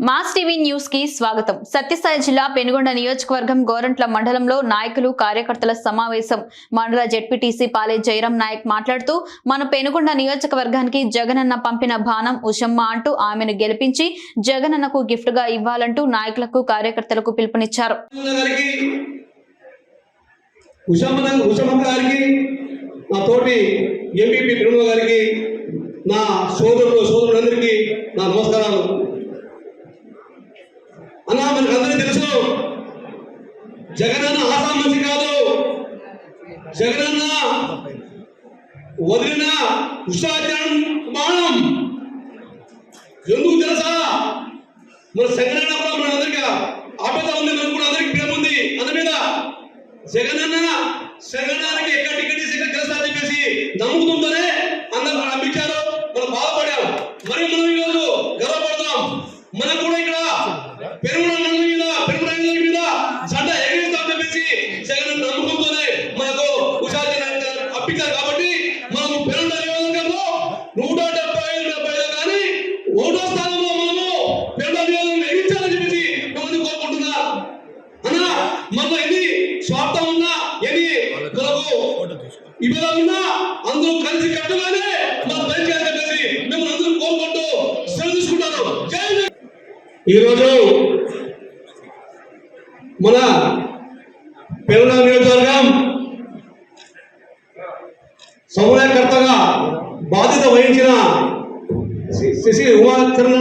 Mass TV news కి స్వాగతం. సత్యసాయి జిల్లా పెనుగొండ నియోజకవర్గం గోరంట్ల మండలంలో నాయకులు కార్యకర్తల సమావేశం. మండల జెడ్పీటీసీ పాలే జయరాం నాయక్ మాట్లాడుతూ మన పెనుగొండ నియోజకవర్గానికి జగనన్న పంపిన బాణం ఉషమ్మ అంటూ ఆమెను గెలిపించి జగనన్నకు గిఫ్ట్ గా ఇవ్వాలంటూ నాయకులకు కార్యకర్తలకు పిలుపునిచ్చారు. నా సోదరులందరికీ నా నమస్కారాలు. అన్నా, మనకు అందరికీ తెలుసు, జగనన్న ఆసాం మనిషి కాదు. జగనన్న వదిలిన ఉషాచరణ బాణం ఎందుకు తెలుసా? మన జగనన్న కూడా మన అందరికీ ఆపద ఉంది, మనకు కూడా అందరికీ ప్రేమ ఉంది. అందుమీద జగనన్నకి ఎక్కడ టికెట్ ఎక్కడ తెలుసా అని చెప్పేసి నమ్ముతుంటేనే అందరూ నమ్మించారు. మనం బాధపడాం, మరి మనం ఈరోజు గర్వపడుతున్నాం. మనకు కూడా ఇక్కడ పెనుగొండ మీద జెండా ఎగిరిస్తామని చెప్పేసి జగన్ నమ్ముకుంటూనే మనకు ఉషాచరణ అప్పించారు. కాబట్టి మనము పెనుగొండ నియోజకవర్గంలో 175 కానీ 1వ స్థానంలో మనము పెనుగొండ నియోజకవర్గం ఎగిరించాలని చెప్పేసి మిమ్మల్ని కోరుకుంటున్నా. అన్నా, మనలో ఎన్ని స్వార్థం ఉన్నా, ఎన్ని మనకు ఇబ్బందులు ఉన్నా అందరూ కలిసి కట్టుగానే మనం పనిచేయాలని చెప్పేసి మిమ్మల్ని అందరూ కోరుకుంటూ సెలవు తీసుకుంటాను. ఈరోజు మన పెనుగొండ నియోజకవర్గం సమన్వయకర్తగా బాధ్యత వహించిన శ్రీ ఉమాచరణ